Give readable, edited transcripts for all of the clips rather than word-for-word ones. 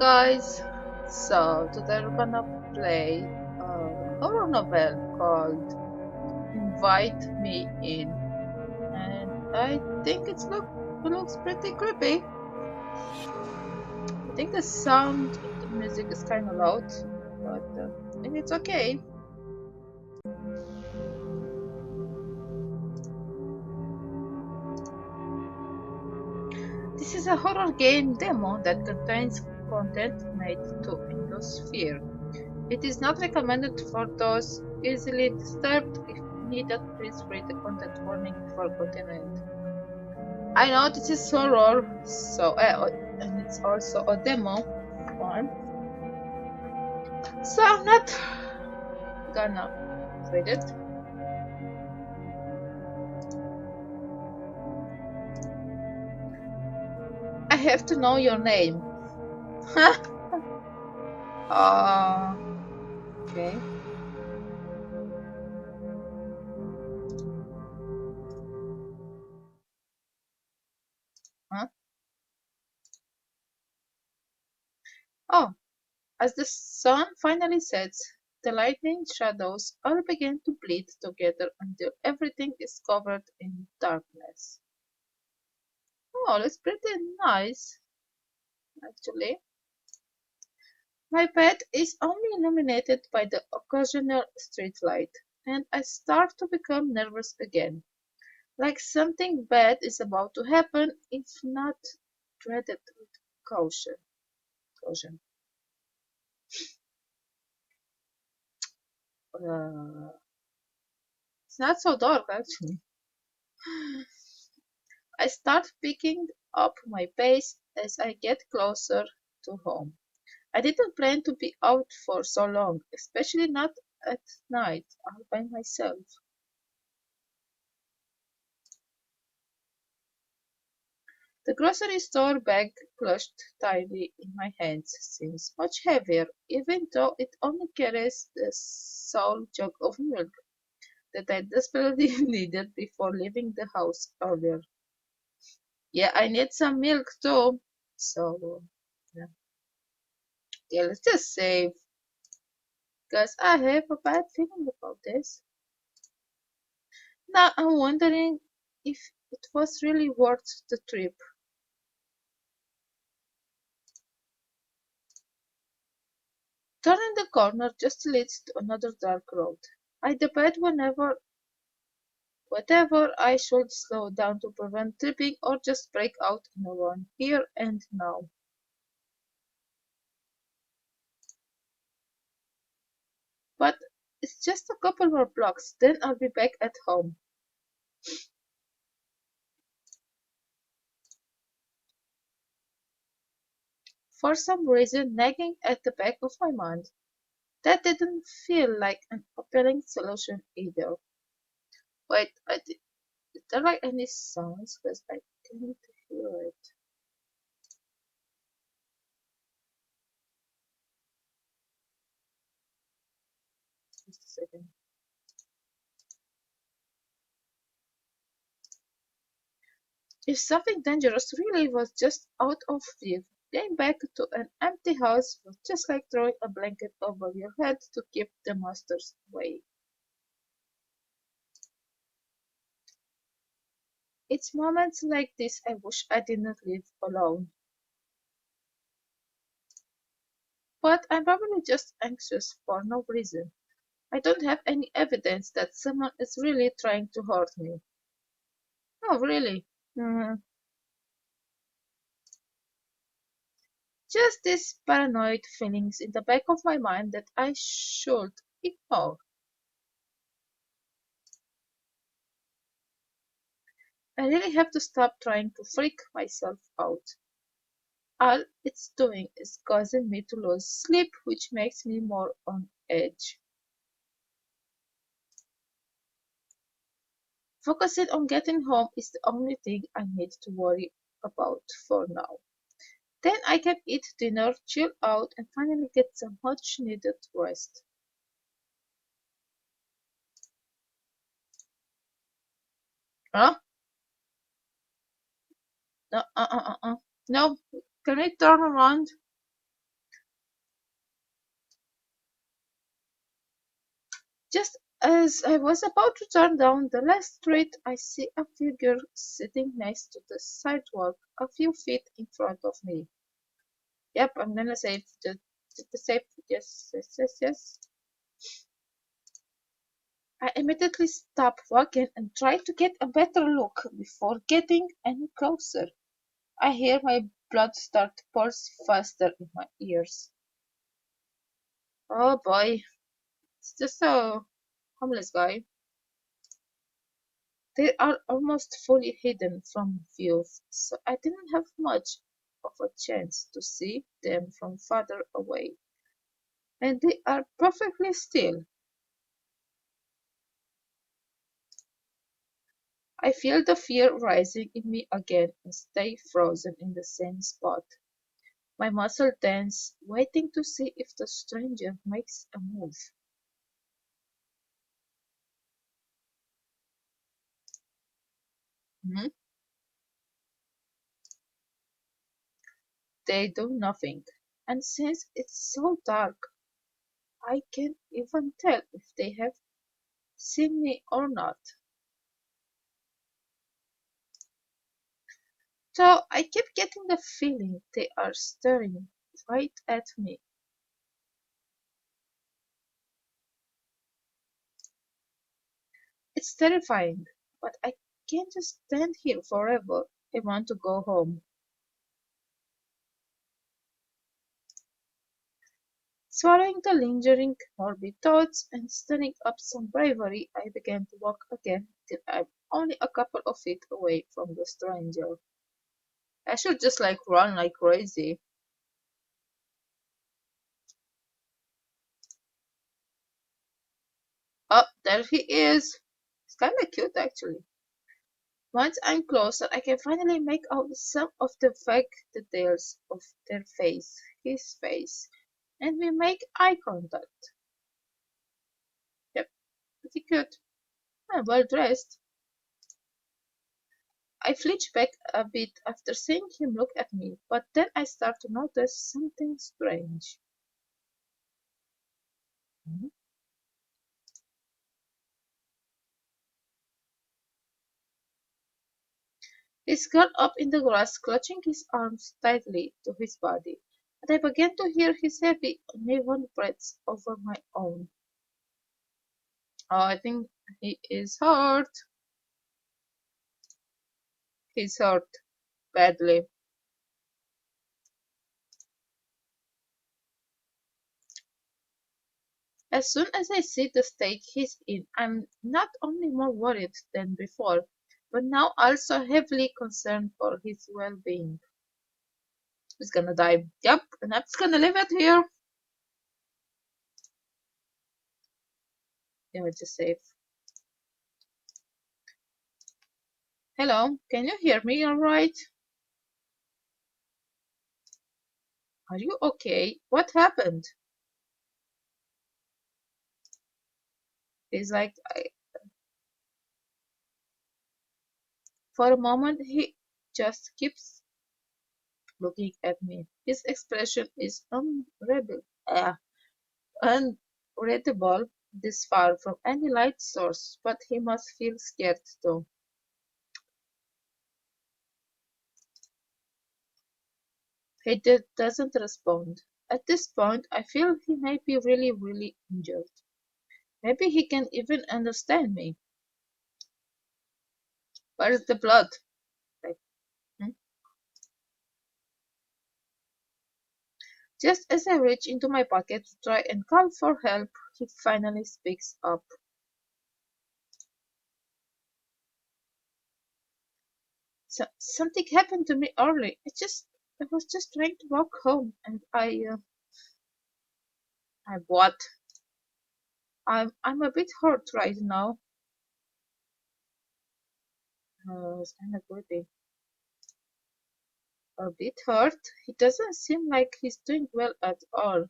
guys. So today we're gonna play a horror novel called Invite Me In, and I think it looks pretty creepy. I think the sound of the music is kind of loud, but I think it's okay. This is a horror game demo that contains content made to induce fear. It is not recommended for those easily disturbed. If needed, please read the content warning before continuing. I know this is horror, and it's also a demo one, so I'm not gonna read it. I have to know your name. Okay. Huh? Oh, as the sun finally sets, the lightning shadows all begin to bleed together until everything is covered in darkness. Oh, it's pretty nice, actually. My bed is only illuminated by the occasional streetlight, and I start to become nervous again, like something bad is about to happen, if not dreaded with caution. Caution. Uh, it's not so dark, actually. I start picking up my pace as I get closer to home. I didn't plan to be out for so long, especially not at night all by myself. The grocery store bag clutched tightly in my hands seems much heavier, even though it only carries the sole jug of milk that I desperately needed before leaving the house earlier. Yeah, I need some milk too. So, yeah, yeah, let's just save, because I have a bad feeling about this. Now I'm wondering if it was really worth the trip. Turning the corner just leads to another dark road. I debate whether I should slow down to prevent tripping or just break out in a run here and now. But it's just a couple more blocks, then I'll be back at home. For some reason, nagging at the back of my mind, that didn't feel like an appealing solution either. Wait, did there like any sounds? Because I can't hear it. Just a second. If something dangerous really was just out of view, going back to an empty house was just like throwing a blanket over your head to keep the monsters away. It's moments like this I wish I didn't live alone. But I'm probably just anxious for no reason. I don't have any evidence that someone is really trying to hurt me. Oh, really? Hmm. Just these paranoid feelings in the back of my mind that I should ignore. I really have to stop trying to freak myself out. All it's doing is causing me to lose sleep, which makes me more on edge. Focusing on getting home is the only thing I need to worry about for now. Then I can eat dinner, chill out, and finally get some much needed rest. Huh? No, no, can I turn around? Just as I was about to turn down the last street, I see a figure sitting next to the sidewalk a few feet in front of me. Yep, I'm gonna save the save. Yes, yes, yes, yes. I immediately stop walking and try to get a better look before getting any closer. I hear my blood start to pulse faster in my ears. Oh boy, it's just a homeless guy. They are almost fully hidden from view, so I didn't have much of a chance to see them from farther away. And they are perfectly still. I feel the fear rising in me again and stay frozen in the same spot. My muscle tense, waiting to see if the stranger makes a move. Mhm. They do nothing. And since it's so dark, I can't even tell if they have seen me or not. So I keep getting the feeling they are staring right at me. It's terrifying, but I can't just stand here forever. I want to go home. Swallowing the lingering morbid thoughts and stirring up some bravery, I began to walk again till I'm only a couple of feet away from the stranger. I should just run like crazy. Oh, there he is. It's kind of cute actually. Once I'm closer, I can finally make out some of the vague details of their face, his face, and we make eye contact. Yep, pretty cute. And well dressed. I flinch back a bit after seeing him look at me, but then I start to notice something strange. Mhm. He's curled up in the grass, clutching his arms tightly to his body, and I began to hear his heavy, uneven breaths over my own. Oh, I think he is hurt. He's hurt badly. As soon as I see the state he's in, I'm not only more worried than before, but now also heavily concerned for his well-being. He's gonna die. Yep, and I'm just gonna leave it here. Yeah, just save. Hello, can you hear me all right? Are you okay? What happened? He's like, for a moment, he just keeps looking at me. His expression is unreadable this far from any light source, but he must feel scared too. Doesn't respond. At this point, I feel he may be really, really injured. Maybe he can even understand me. Where's the blood? Like, hmm? Just as I reach into my pocket to try and call for help, he finally speaks up. Something happened to me early. I was just trying to walk home, and I what? I'm a bit hurt right now. It's kind of creepy. A bit hurt? He doesn't seem like he's doing well at all.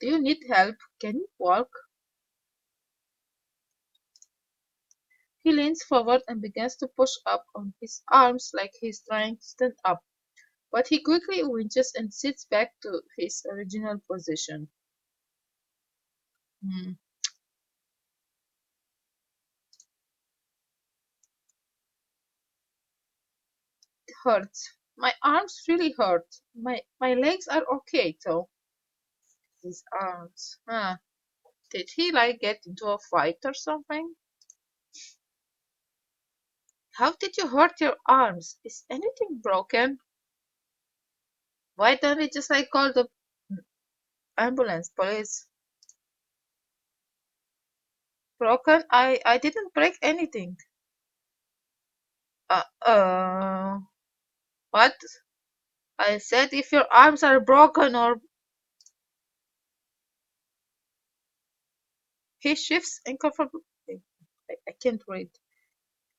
Do you need help? Can you walk? He leans forward and begins to push up on his arms like he's trying to stand up. but he quickly winches and sits back to his original position. Hmm, it hurts. My arms really hurt. My legs are okay though. His arms. Huh. Did he like get into a fight or something? How did you hurt your arms? Is anything broken? Why don't we just like call the ambulance, police? Broken? I didn't break anything. Uh, uh, what? I said if your arms are broken or he shifts uncomfortably. I can't read.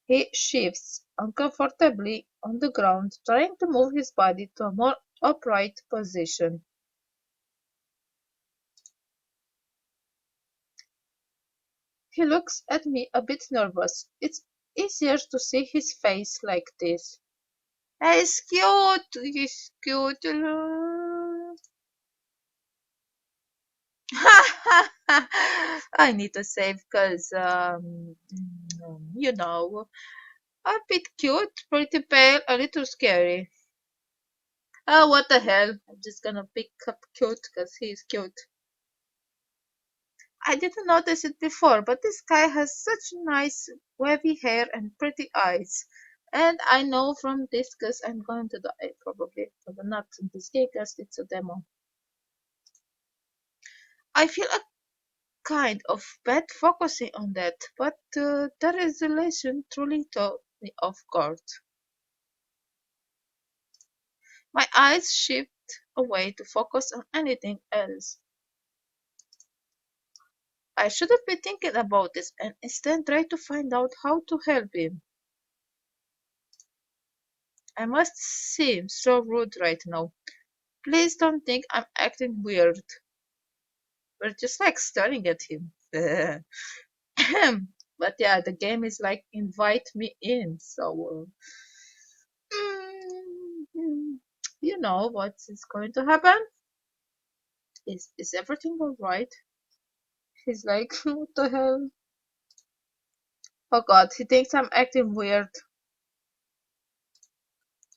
He shifts uncomfortably on the ground, trying to move his body to a more upright position. He looks at me a bit nervous. It's easier to see his face like this. He's cute. He's cute. I need to save because, you know, a bit cute, pretty pale, a little scary. Oh, what the hell? I'm just gonna pick up cute because he's cute. I didn't notice it before, but this guy has such nice wavy hair and pretty eyes. And I know from this because I'm going to die probably, but not in this game because it's a demo. I feel a kind of bad focusing on that, but the resolution truly took me off guard. My eyes shift away to focus on anything else. I shouldn't be thinking about this and instead try to find out how to help him. I must seem so rude right now. Please don't think I'm acting weird. We're just like staring at him. But yeah, the game is like invite me in, so you know what is going to happen. Is everything all right? He's like, what the hell? Oh God, he thinks I'm acting weird.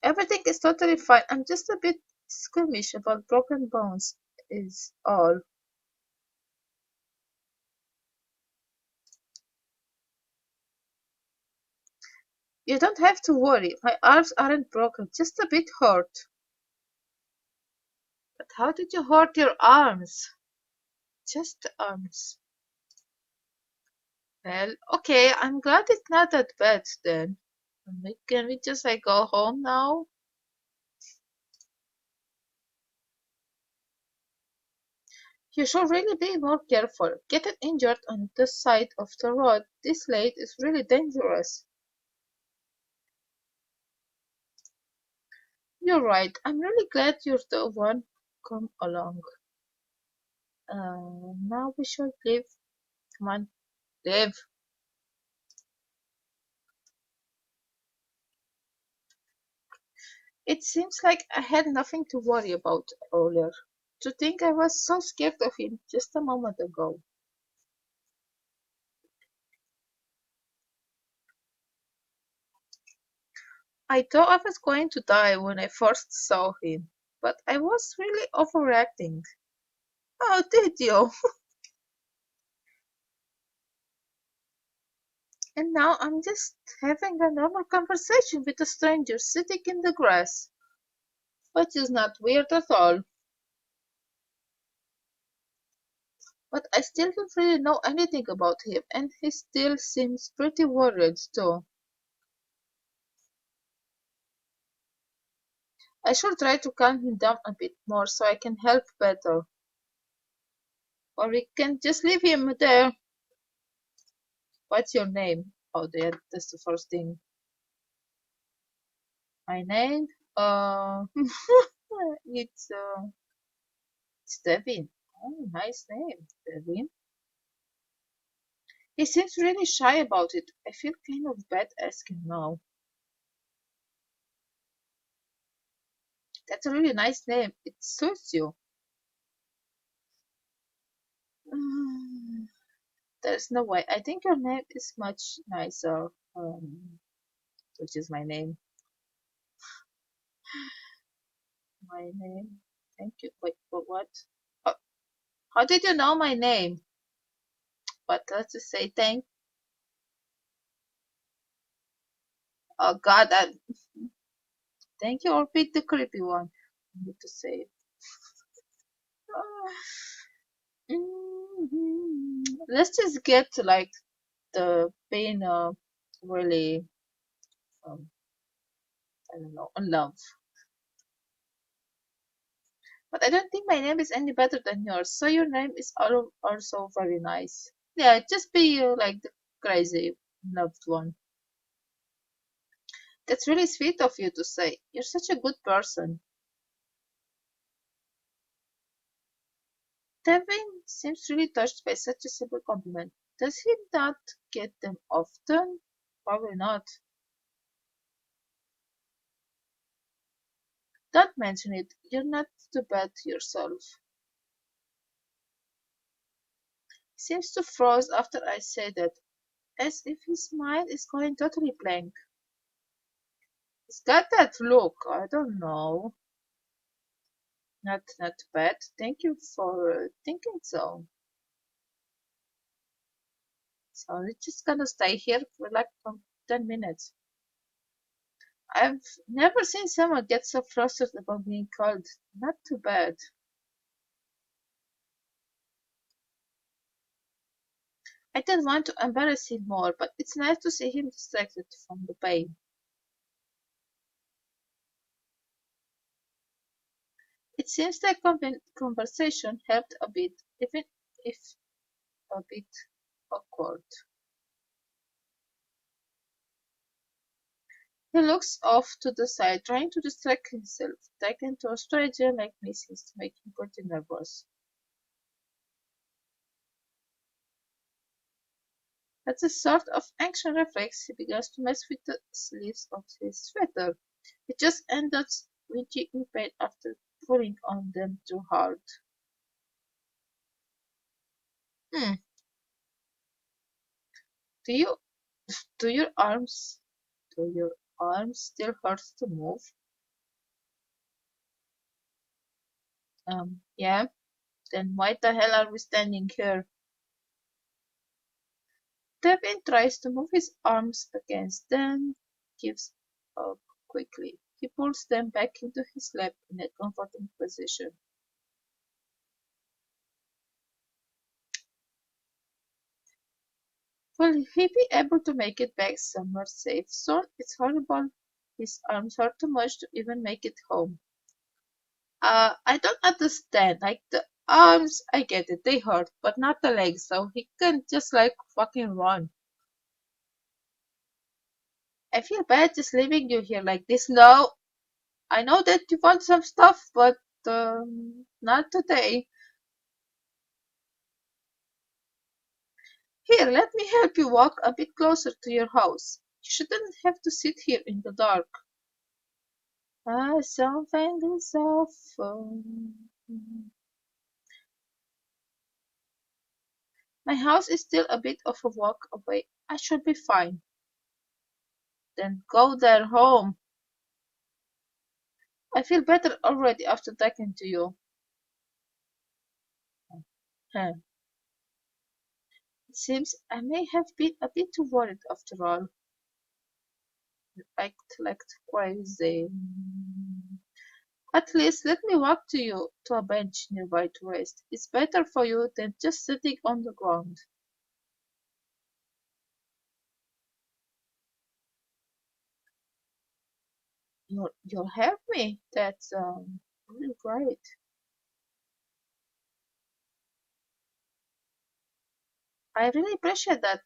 Everything is totally fine. I'm just a bit squeamish about broken bones. Is all. You don't have to worry. My arms aren't broken, just a bit hurt. But how did you hurt your arms? Just the arms. Well, okay, I'm glad it's not that bad then. Can we just like go home now? You should really be more careful. Getting injured on the side of the road this late is really dangerous. You're right. I'm really glad you're the one come along. Now we should leave. Come on, leave. It seems like I had nothing to worry about earlier. To think I was so scared of him just a moment ago. I thought I was going to die when I first saw him, but I was really overreacting. Oh, did you? And now I'm just having a normal conversation with a stranger sitting in the grass, which is not weird at all. But I still don't really know anything about him, and he still seems pretty worried too. I should try to calm him down a bit more so I can help better. Or we can just leave him there. What's your name? Oh, that's the first thing. My name? Uh, it's Devin. Oh, nice name, Devin. He seems really shy about it. I feel kind of bad asking now. That's a really nice name. It suits you. Mm, there's no way. I think your name is much nicer. Which is my name. My name. Thank you. Wait, for what? Oh, how did you know my name? But let's just say Oh God, thank you or pick the creepy one. I need to say. Let's just get to like the pain of really, um, I don't know, on love. But I don't think my name is any better than yours. So your name is also very nice. Yeah, just be like the crazy loved one. That's really sweet of you to say. You're such a good person. Devin seems really touched by such a simple compliment. Does he not get them often? Probably not. Don't mention it. You're not too bad yourself. He seems to froze after I say that, as if his mind is going totally blank. He's got that look. I don't know. Not bad. Thank you for thinking so. So we're just gonna stay here for like 10 minutes. I've never seen someone get so frustrated about being called. Not too bad. I didn't want to embarrass him more, but it's nice to see him distracted from the pain. It seems like conversation helped a bit, even if a bit awkward. He looks off to the side, trying to distract himself. Talking to a stranger like me seems to make him pretty nervous. As a sort of action reflex, he begins to mess with the sleeves of his sweater. It just ended up twitching in pain after pulling on them too hard. Hmm. Do you do your arms do your arms still hurt to move? Yeah. Then why the hell are we standing here? Devin tries to move his arms against them, gives up quickly. He pulls them back into his lap in a comforting position. Will he be able to make it back somewhere safe soon? It's horrible. His arms hurt too much to even make it home. I don't understand. Like the arms, I get it, they hurt, but not the legs. So he can just like fucking run. I feel bad just leaving you here like this. No, I know that you want some stuff, but not today. Here, let me help you walk a bit closer to your house. You shouldn't have to sit here in the dark. Something is off. My house is still a bit of a walk away. I should be fine. Then go there home. I feel better already after talking to you. Huh. It seems I may have been a bit too worried after all. I act crazy. At least let me walk to you to a bench nearby to rest. It's better for you than just sitting on the ground. You'll help me. That's really great. I really appreciate that.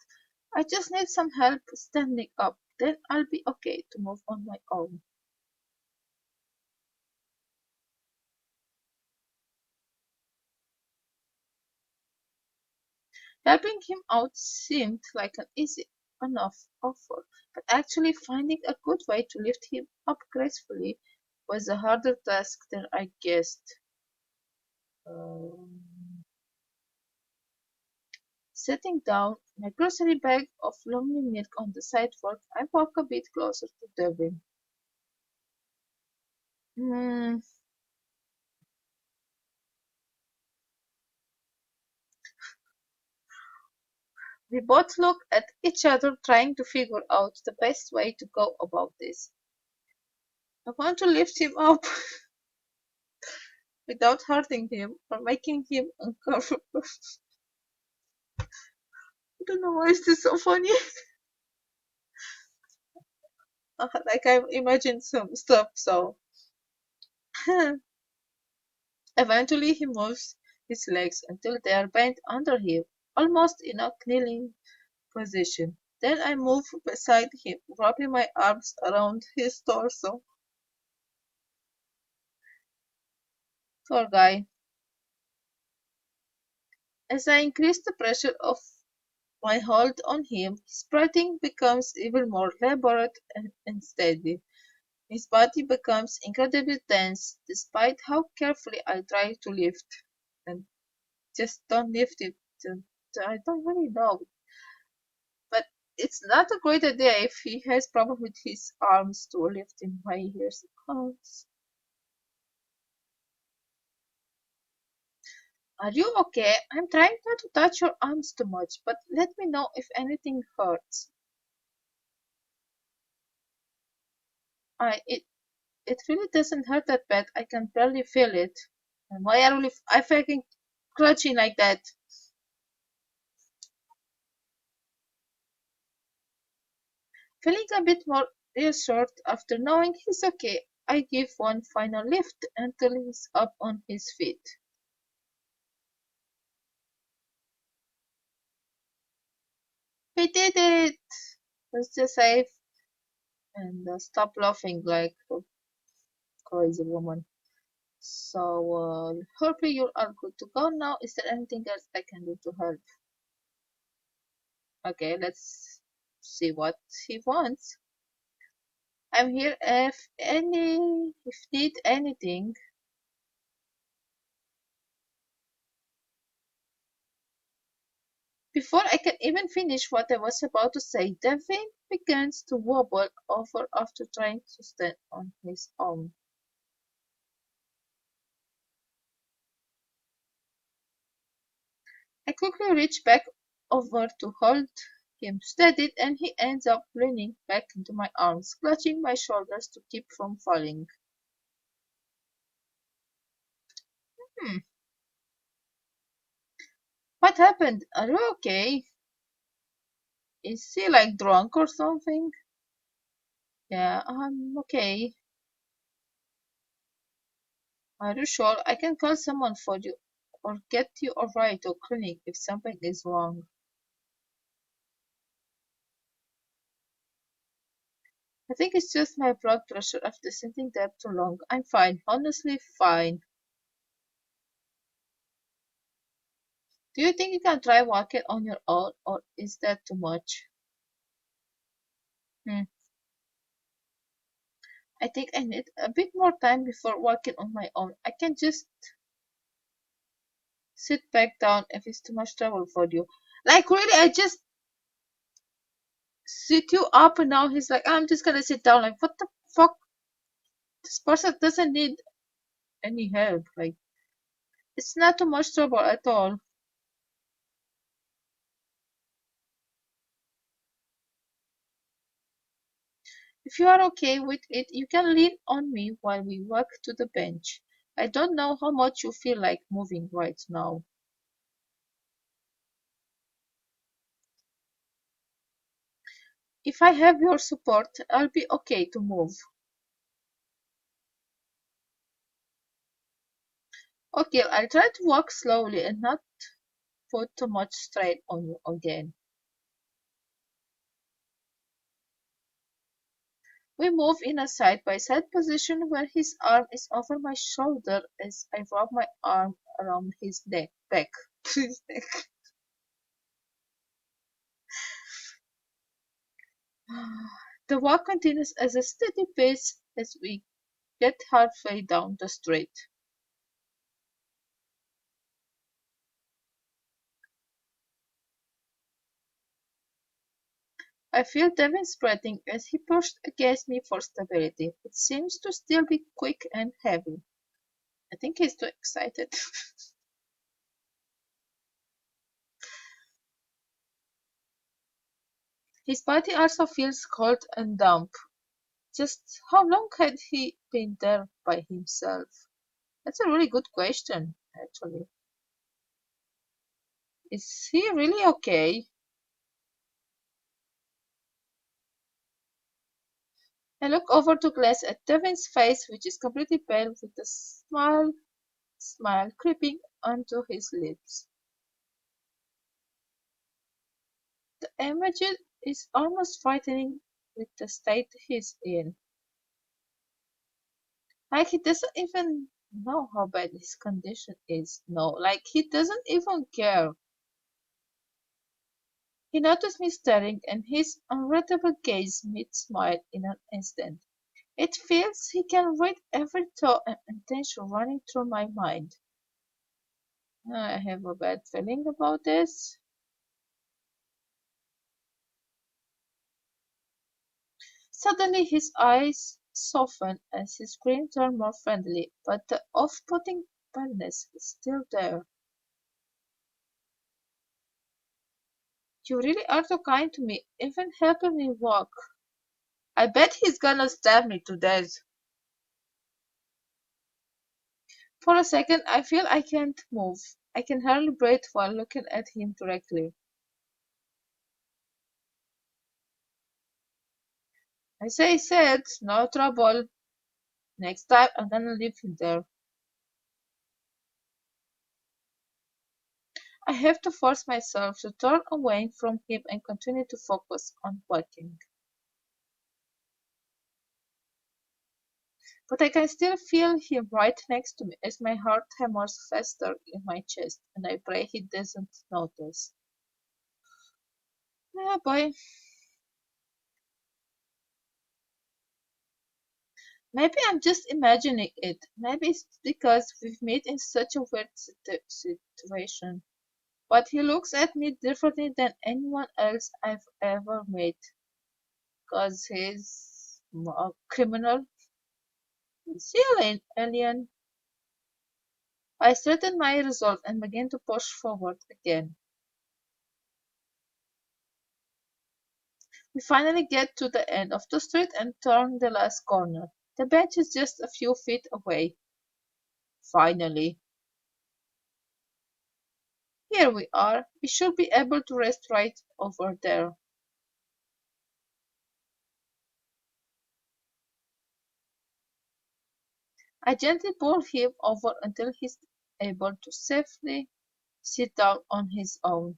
I just need some help standing up. Then I'll be okay to move on my own. Helping him out seemed like an easy enough offer, but actually finding a good way to lift him up gracefully was a harder task than I guessed. Um, Setting down my grocery bag of lonely milk on the sidewalk, I walk a bit closer to Devin. Hmm, we both look at each other, trying to figure out the best way to go about this. I want to lift him up without hurting him or making him uncomfortable. I don't know why is this so funny. Like I imagined some stuff, so eventually he moves his legs until they are bent under him, almost in a kneeling position. Then I move beside him, wrapping my arms around his torso. Poor guy. As I increase the pressure of my hold on him, his breathing becomes even more elaborate and steady. His body becomes incredibly tense, despite how carefully I try to lift and just don't lift it. I don't really know, but it's not a great idea if he has problem with his arms to lift him while he hears calls. Are you okay? I'm trying not to touch your arms too much, but let me know if anything hurts. I it really doesn't hurt that bad. I can barely feel it. And why are you I fucking clutching like that? Feeling a bit more reassured after knowing he's okay, I give one final lift until he's up on his feet. We did it! Let's just say and stop laughing like a crazy woman. So, hopefully you are good to go now. Is there anything else I can do to help? Okay, let's see what he wants. I'm here if need anything. Before I can even finish what I was about to say, Devin begins to wobble over after trying to stand on his own. I quickly reach back over to hold him steadied, and he ends up leaning back into my arms, clutching my shoulders to keep from falling. Hmm, what happened? Are you okay? Is he like drunk or something? Yeah, I'm okay. Are you sure? I can call someone for you or get you a ride to clinic if something is wrong. I think it's just my blood pressure after sitting there too long. I'm fine, honestly fine. Do you think you can try walking on your own or is that too much? Hmm. I think I need a bit more time before walking on my own. I can just sit back down if it's too much trouble for you. Like really, I just sit you up and now he's like, I'm just gonna sit down. Like what the fuck? This person doesn't need any help. Like it's not too much trouble at all. If you are okay with it, you can lean on me while we walk to the bench. I don't know how much you feel like moving right now. If I have your support, I'll be okay to move. Okay, I'll try to walk slowly and not put too much strain on you again. We move in a side by side position where his arm is over my shoulder as I wrap my arm around his neck back. His neck. The walk continues at a steady pace as we get halfway down the street. I feel Devin's breathing as he pushed against me for stability. It seems to still be quick and heavy. I think he's too excited. His body also feels cold and damp. Just how long had he been there by himself? That's a really good question, actually. Is he really okay? I look over to glance at Devin's face, which is completely pale with a smile creeping onto his lips. The image is almost frightening with the state he's in. Like he doesn't even know how bad his condition is. No, like he doesn't even care. He noticed me staring, and his unreadable gaze made smile in an instant. It feels he can read every thought and intention running through my mind. I have a bad feeling about this. Suddenly his eyes soften as his grin turned more friendly, but the off-putting paleness is still there. You really are so kind to me, even helping me walk. I bet he's gonna stab me to death. For a second, I feel I can't move. I can hardly breathe while looking at him directly. As I said, no trouble. Next time, I'm gonna leave him there. I have to force myself to turn away from him and continue to focus on walking. But I can still feel him right next to me as my heart hammers faster in my chest, and I pray he doesn't notice. Yeah, boy. Maybe I'm just imagining it. Maybe it's because we've met in such a weird situation. But he looks at me differently than anyone else I've ever met. Cause he's a criminal. Is he an alien? I straightened my resolve and began to push forward again. We finally get to the end of the street and turn the last corner. The bench is just a few feet away. Finally. Here we are. We should be able to rest right over there. I gently pull him over until he's able to safely sit down on his own.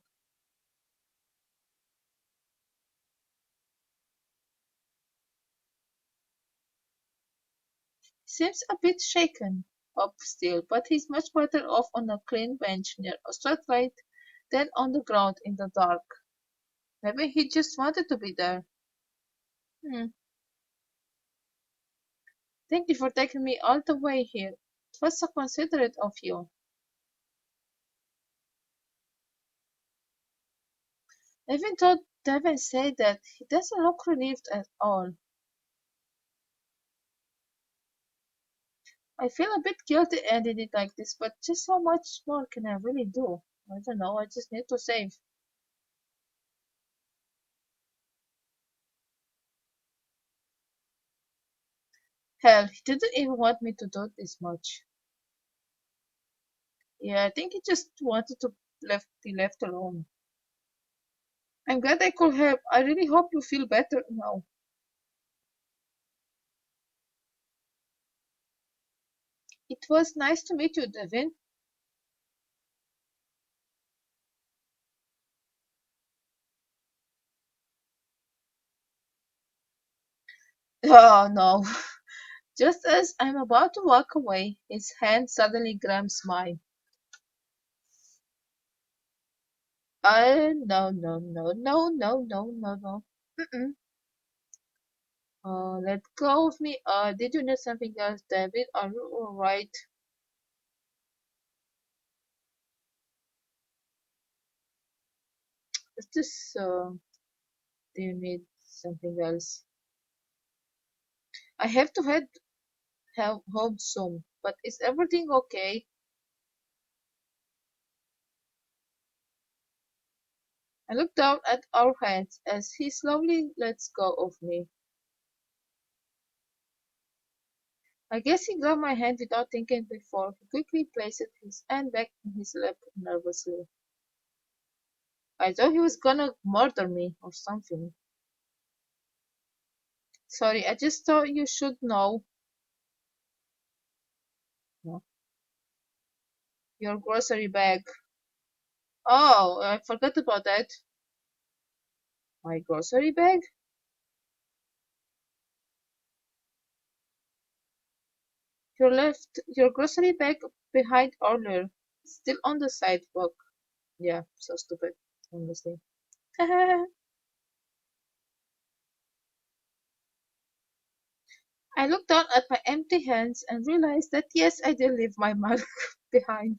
He seems a bit shaken up still, but he's much better off on a clean bench near a streetlight than on the ground in the dark. Maybe he just wanted to be there. Hmm. Thank you for taking me all the way here. It was so considerate of you. Even though Devin said that, he doesn't look relieved at all. I feel a bit guilty ending it like this, but just how much more can I really do? I don't know, I just need to save. Hell, he didn't even want me to do this much. Yeah, I think he just wanted to be left alone. I'm glad I could help. I really hope you feel better now. It was nice to meet you, Devin. Oh no. Just as I'm about to walk away, his hand suddenly grabs mine. No, no, no, no, no, no, no, no. Mm-mm. Let go of me. Did you need something else, David? Are you alright? Is this, do you need something else? I have to head home soon, but is everything okay? I look down at our hands as he slowly lets go of me. I guess he grabbed my hand without thinking before he quickly placed his hand back in his lap nervously. I thought he was gonna murder me or something. Sorry, I just thought you should know. No. Your grocery bag. Oh, I forgot about that. My grocery bag? You left your grocery bag behind earlier. Still on the sidewalk. Yeah, so stupid, honestly. I looked down at my empty hands and realized that yes, I did leave my mark behind.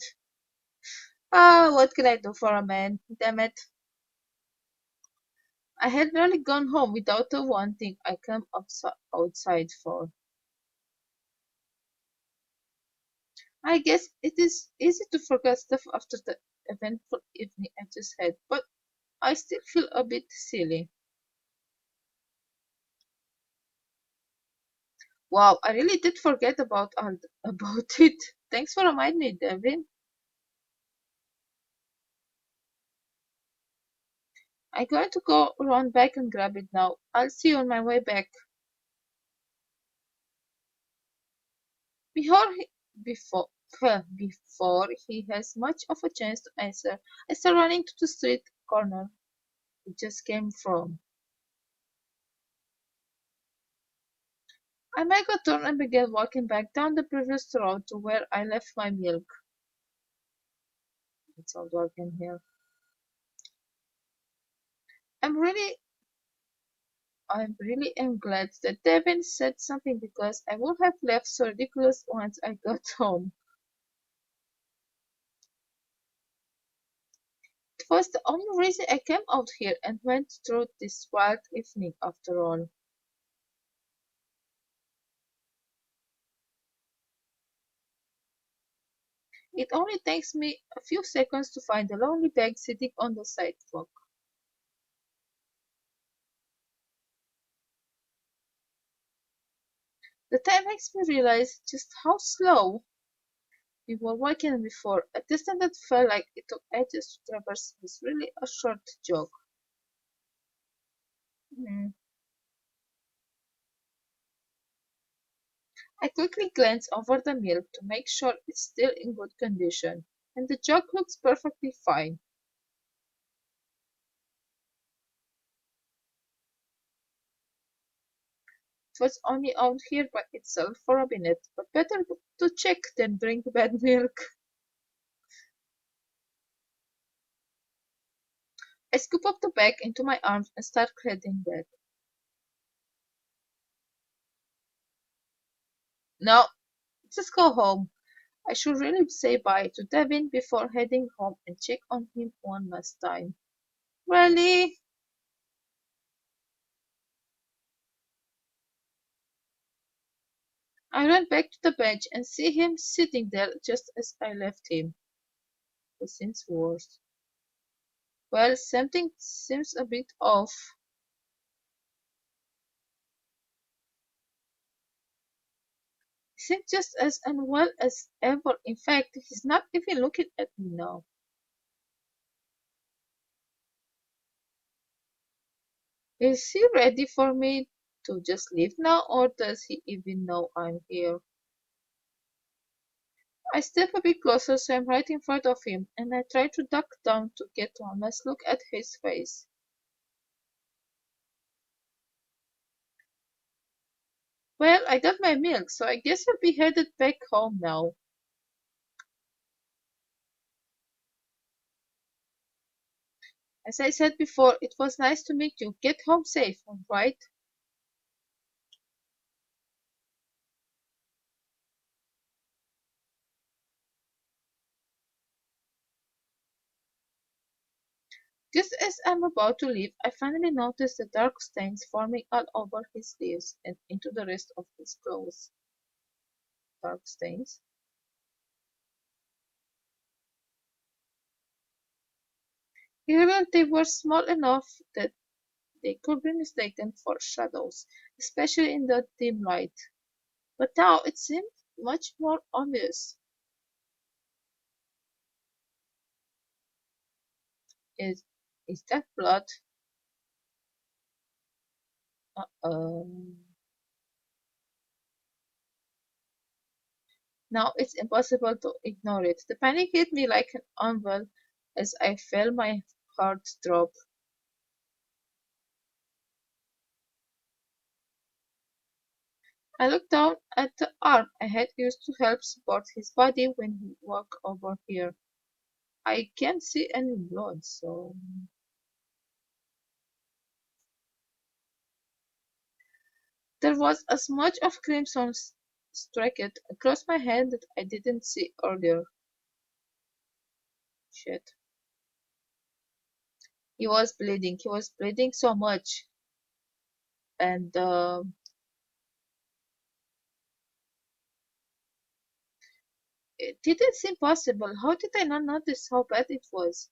Ah, what can I do for a man? Damn it. I had nearly gone home without the one thing I came outside for. I guess it is easy to forget stuff after the eventful evening I just had, but I still feel a bit silly. Wow, I really did forget about it. Thanks for reminding me, Devin. I'm going to go run back and grab it now. I'll see you on my way back. Before he, before, before he has much of a chance to answer, I start running to the street corner we just came from. I make a turn and begin walking back down the previous road to where I left my milk. It's all dark in here. I'm really, I'm glad that Devin said something because I would have left so ridiculous once I got home. It was the only reason I came out here and went through this wild evening after all. It only takes me a few seconds to find a lonely bag sitting on the sidewalk. The time makes me realize just how slow we were walking before. A distance that felt like it took ages to traverse was really a short jog. Hmm. I quickly glance over the milk to make sure it's still in good condition, and the jug looks perfectly fine. It was only out here by itself for a minute, but better to check than drink bad milk. I scoop up the bag into my arms and start heading back. No, just go home. I should really say bye to Devin before heading home and check on him one last time. Really? I ran back to the bench and see him sitting there just as I left him. The scene's worse. Well, something seems a bit off. He seems just as unwell as ever. In fact, he's not even looking at me now. Is he ready for me to just leave now, or does he even know I'm here? I step a bit closer so I'm right in front of him, and I try to duck down to get one last look at his face. Well, I got my milk, so I guess I'll be headed back home now. As I said before, it was nice to meet you. Get home safe, alright? Just as I'm about to leave, I finally notice the dark stains forming all over his sleeves and into the rest of his clothes. Dark stains. Here they were small enough that they could be mistaken for shadows, especially in the dim light. But now it seemed much more obvious. Is is that blood? Uh-oh. Now it's impossible to ignore it. The panic hit me like an anvil as I felt my heart drop. I looked down at the arm I had used to help support his body when he walked over here. I can't see any blood, so there was a smudge of crimson streaked across my hand that I didn't see earlier. Shit. He was bleeding. He was bleeding so much. And it didn't seem possible. How did I not notice how bad it was?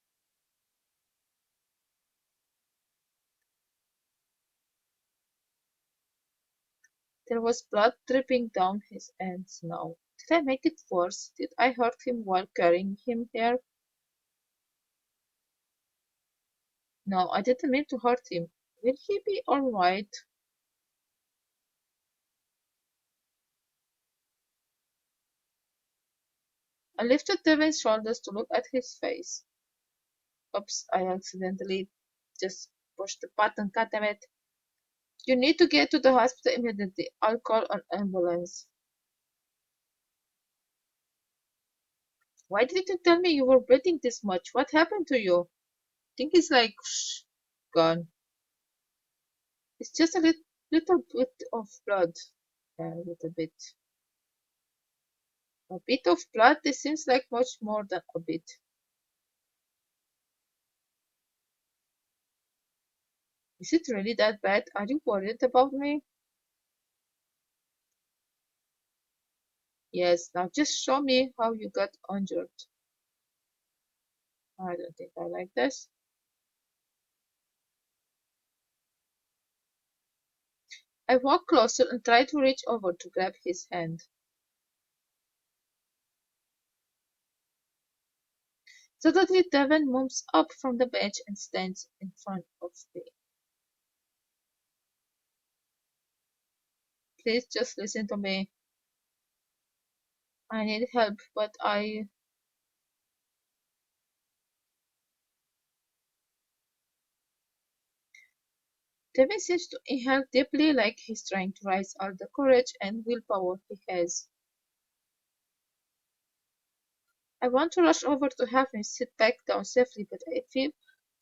There was blood dripping down his hands now. Did I make it worse? Did I hurt him while carrying him here? No, I didn't mean to hurt him. Will he be alright? I lifted Devin's shoulders to look at his face. Oops, I accidentally just pushed the button. God damn it. You need to get to the hospital immediately. I'll call an ambulance. Why didn't you tell me you were bleeding this much? What happened to you? I think it's like gone. It's just a little bit of blood. Yeah, a little bit. A bit of blood? This seems like much more than a bit. Is it really that bad? Are you worried about me? Yes, now just show me how you got injured. I don't think I like this. I walked closer and tried to reach over to grab his hand. Suddenly, Devon moves up from the bench and stands in front of me. Please just listen to me. I need help, but I. Devon seems to inhale deeply, like he's trying to raise all the courage and willpower he has. I want to rush over to have him sit back down safely, but I feel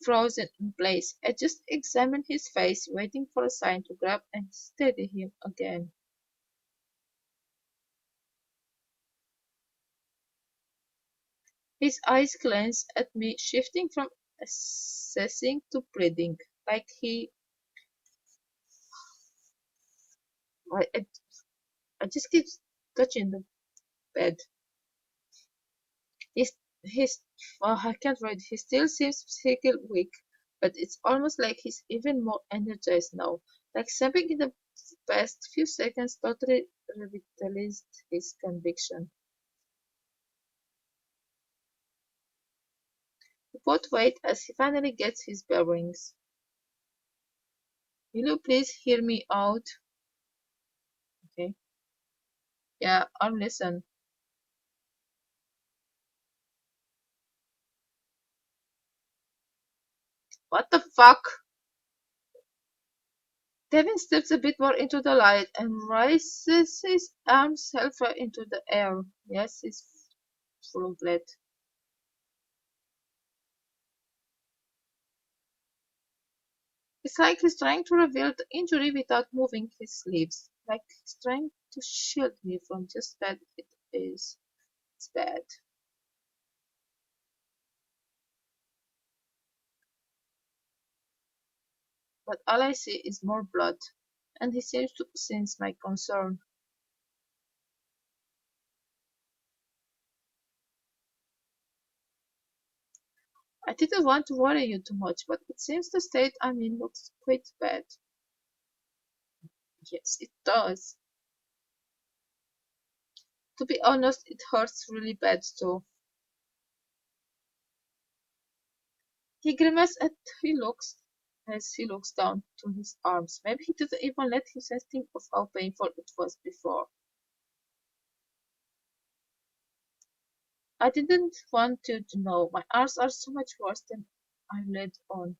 frozen in place. I just examine his face, waiting for a sign to grab and steady him again. His eyes glance at me, shifting from assessing to pleading, like he. I, I, I just keep touching the bed. He's. I can't read. He still seems physically weak, but it's almost like he's even more energized now. Like something in the past few seconds totally revitalized his conviction. We both wait as he finally gets his bearings. Will you please hear me out? Okay. Yeah, I'll listen. What the fuck? Devin steps a bit more into the light and raises his arms halfway into the air. Yes, he's full of blood. It's like he's trying to reveal the injury without moving his sleeves. Like he's trying to shield me from just bad it is. It's bad. but all I see is more blood, and he seems to sense my concern. I didn't want to worry you too much, but it seems the state I'm in looks quite bad. Yes, it does. To be honest, it hurts really bad too. He grimaces as he looks down to his arms. Maybe he didn't even let himself think of how painful it was before. I didn't want you to know. My arms are so much worse than I let on.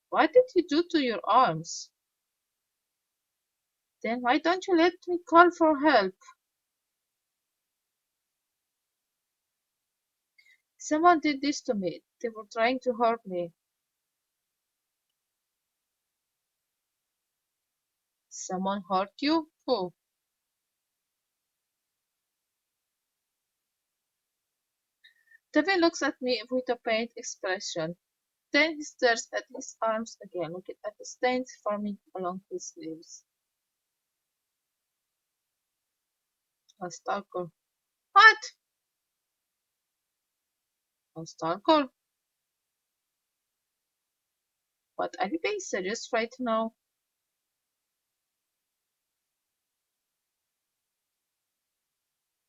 What did you do to your arms? Then why don't you let me call for help? Someone did this to me. They were trying to hurt me. Someone hurt you? Who? Devin looks at me with a pained expression. Then he stares at his arms again, looking at the stains forming along his sleeves. A stalker. What? A stalker? What, are you being serious right now?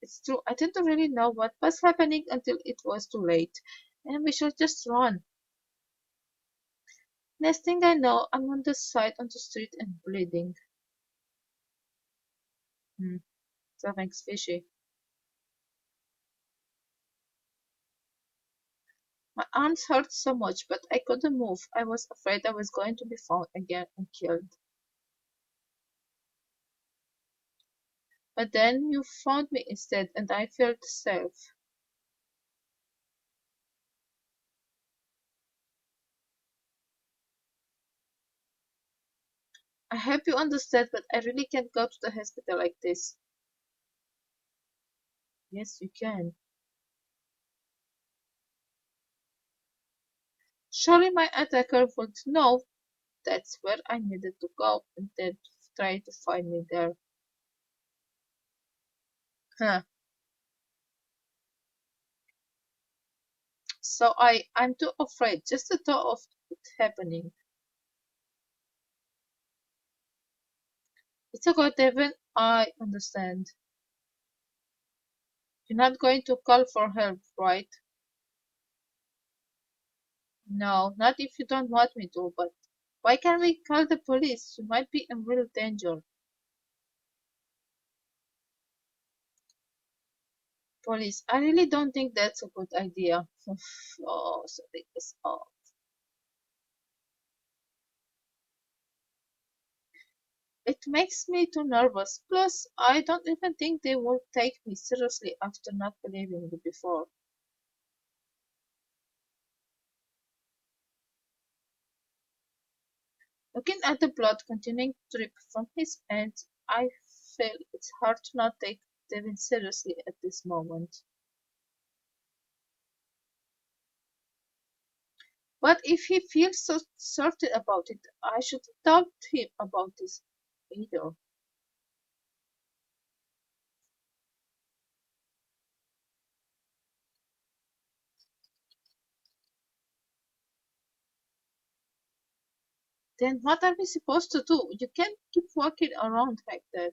It's true, I didn't really know what was happening until it was too late, and we should just run. Next thing I know, I'm on the side on the street and bleeding. Hmm, something's fishy. My arms hurt so much, but I couldn't move. I was afraid I was going to be found again and killed. But then you found me instead, and I felt safe. I hope you understand, but I really can't go to the hospital like this. Yes, you can. Surely my attacker would know that's where I needed to go and then try to find me there. Huh. So I'm too afraid just the thought of it happening. It's okay, Devin. I understand. You're not going to call for help, right? No, not if you don't want me to, but why can't we call the police? You might be in real danger. Police, I really don't think that's a good idea. Oh, something is off. It makes me too nervous. Plus, I don't even think they will take me seriously after not believing me before. Looking at the blood continuing to drip from his hands, I feel it's hard to not take Devin seriously at this moment. But if he feels so certain about it, I should doubt him about this either. Then what are we supposed to do? You can't keep walking around like that.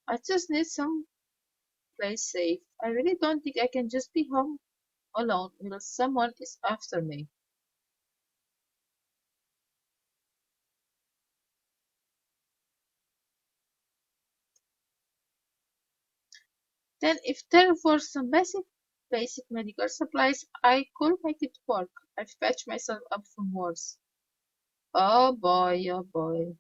I just need some place safe. I really don't think I can just be home alone while someone is after me. Then if there were some basic medical supplies, I could make it work. I've patched myself up from worse. Oh boy, oh boy.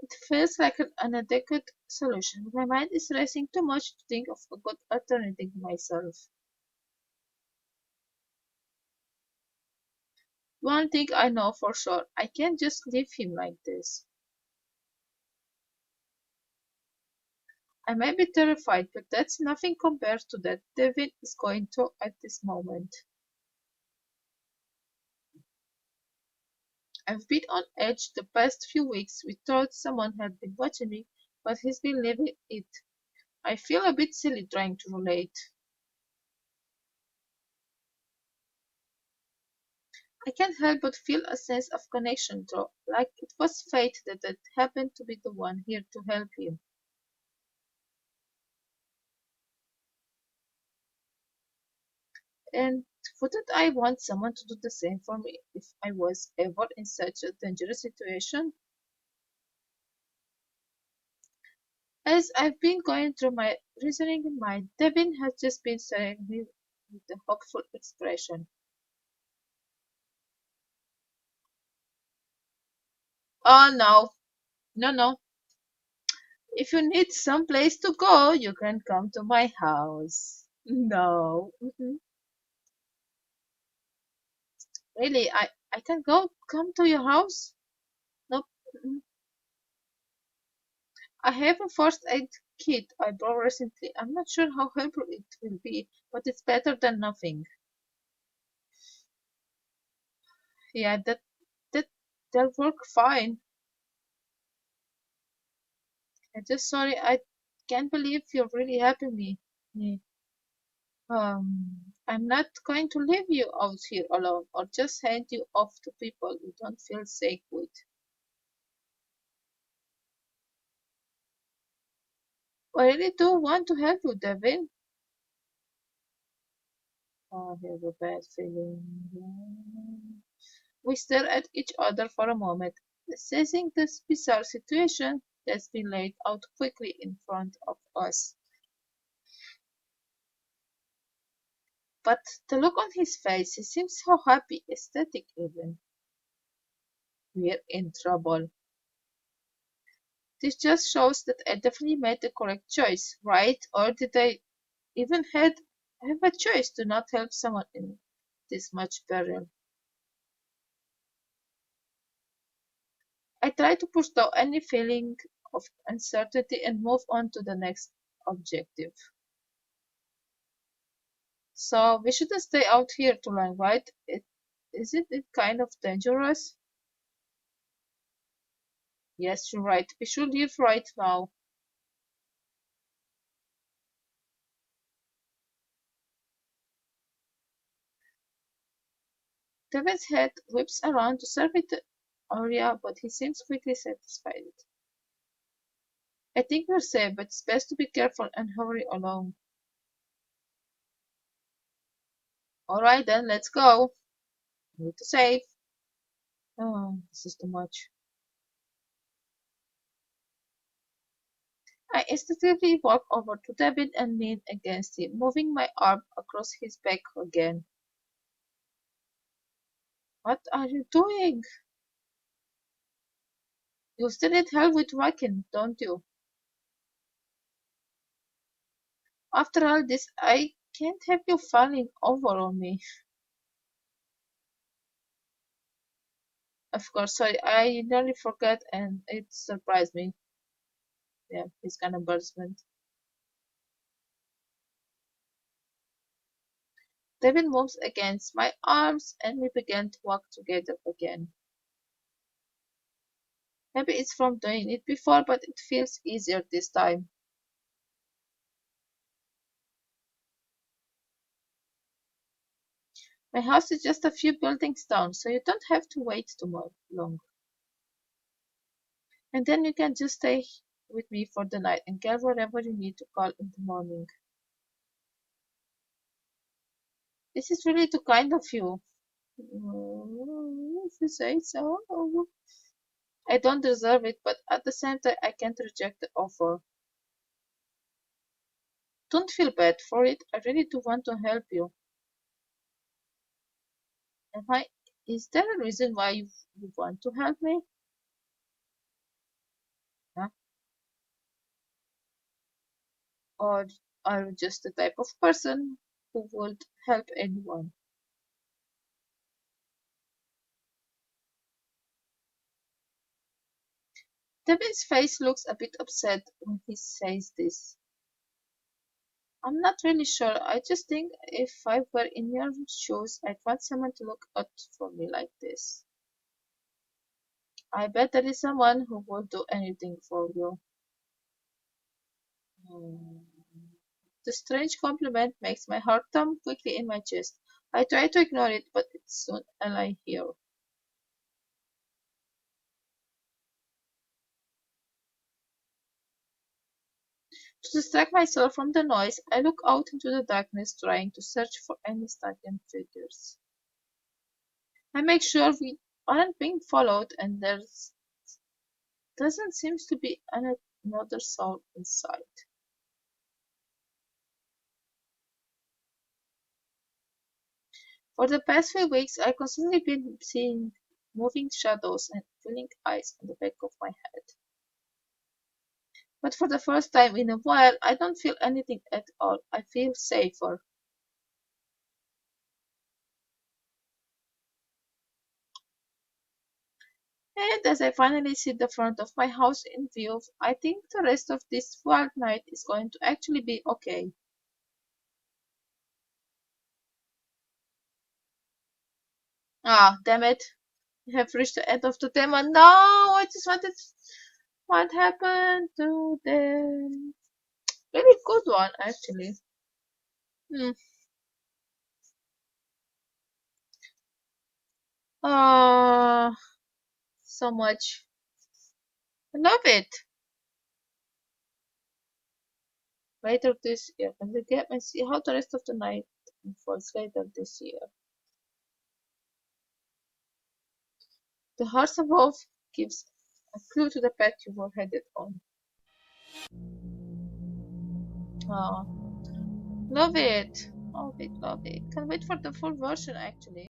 It feels like an inadequate solution, but my mind is racing too much to think of a good alternative myself. One thing I know for sure, I can't just leave him like this. I may be terrified, but that's nothing compared to that Devin is going through at this moment. I've been on edge the past few weeks. We thought someone had been watching me, but he's been leaving it. I feel a bit silly trying to relate. I can't help but feel a sense of connection though, like it was fate that I happened to be the one here to help you. And wouldn't I want someone to do the same for me if I was ever in such a dangerous situation? As I've been going through my reasoning in mind, Devin has just been staring me with a hopeful expression. Oh no, no, no. If you need some place to go, you can come to my house. No. Really, I can come to your house? Nope. Mm-mm. I have a first aid kit I bought recently. I'm not sure how helpful it will be, but it's better than nothing. Yeah, that that'll work fine. I'm just sorry I can't believe you're really helping me. Yeah. I'm not going to leave you out here alone or just hand you off to people you don't feel safe with. I really do want to help you, Devin. Oh, I have a bad feeling. We stare at each other for a moment, assessing this bizarre situation that's been laid out quickly in front of us. But the look on his face, he seems so happy, ecstatic even. We're in trouble. This just shows that I definitely made the correct choice, right? Or did I even have a choice to not help someone in this much peril? I try to push down any feeling of uncertainty and move on to the next objective. So we shouldn't stay out here too long, right? Isn't it kind of dangerous? Yes, you're right. We should leave right now. David's head whips around to survey the area, but he seems quickly satisfied. I think we're safe, but it's best to be careful and hurry along. All right, then, let's go. Need to save. Oh, this is too much. I instinctively walk over to David and lean against him, moving my arm across his back again. What are you doing? You still need help with walking, don't you? After all this, I can't have you falling over on me. Of course, sorry, I nearly forgot and it surprised me. Yeah, his kind of embarrassment. David moves against my arms and we begin to walk together again. Maybe it's from doing it before, but it feels easier this time. My house is just a few buildings down, so you don't have to wait too long. And then you can just stay with me for the night and get whatever you need to call in the morning. This is really too kind of you. If you say so. I don't deserve it, but at the same time, I can't reject the offer. Don't feel bad for it. I really do want to help you. Am I? Is there a reason why you want to help me? Huh? Or are you just the type of person who would help anyone? Devin's face looks a bit upset when he says this. I'm not really sure. I just think if I were in your shoes, I'd want someone to look out for me like this. I bet there is someone who would do anything for you. Hmm. The strange compliment makes my heart thump quickly in my chest. I try to ignore it, but it's soon a lie here. To distract myself from the noise, I look out into the darkness, trying to search for any stagnant figures. I make sure we aren't being followed, and there doesn't seem to be another soul in sight. For the past few weeks, I've constantly been seeing moving shadows and feeling eyes on the back of my head. But for the first time in a while, I don't feel anything at all. I feel safer. And as I finally see the front of my house in view, I think the rest of this wild night is going to actually be okay. Ah, damn it. We have reached the end of the demo. No, I just wanted what happened to them. Really good one, actually. Hmm. Oh, so much. I love it. Later this year, and we get and see how the rest of the night unfolds later this year. The horse above gives a clue to the path you were headed on. Oh, love it. Love it, love it. Can't wait for the full version actually.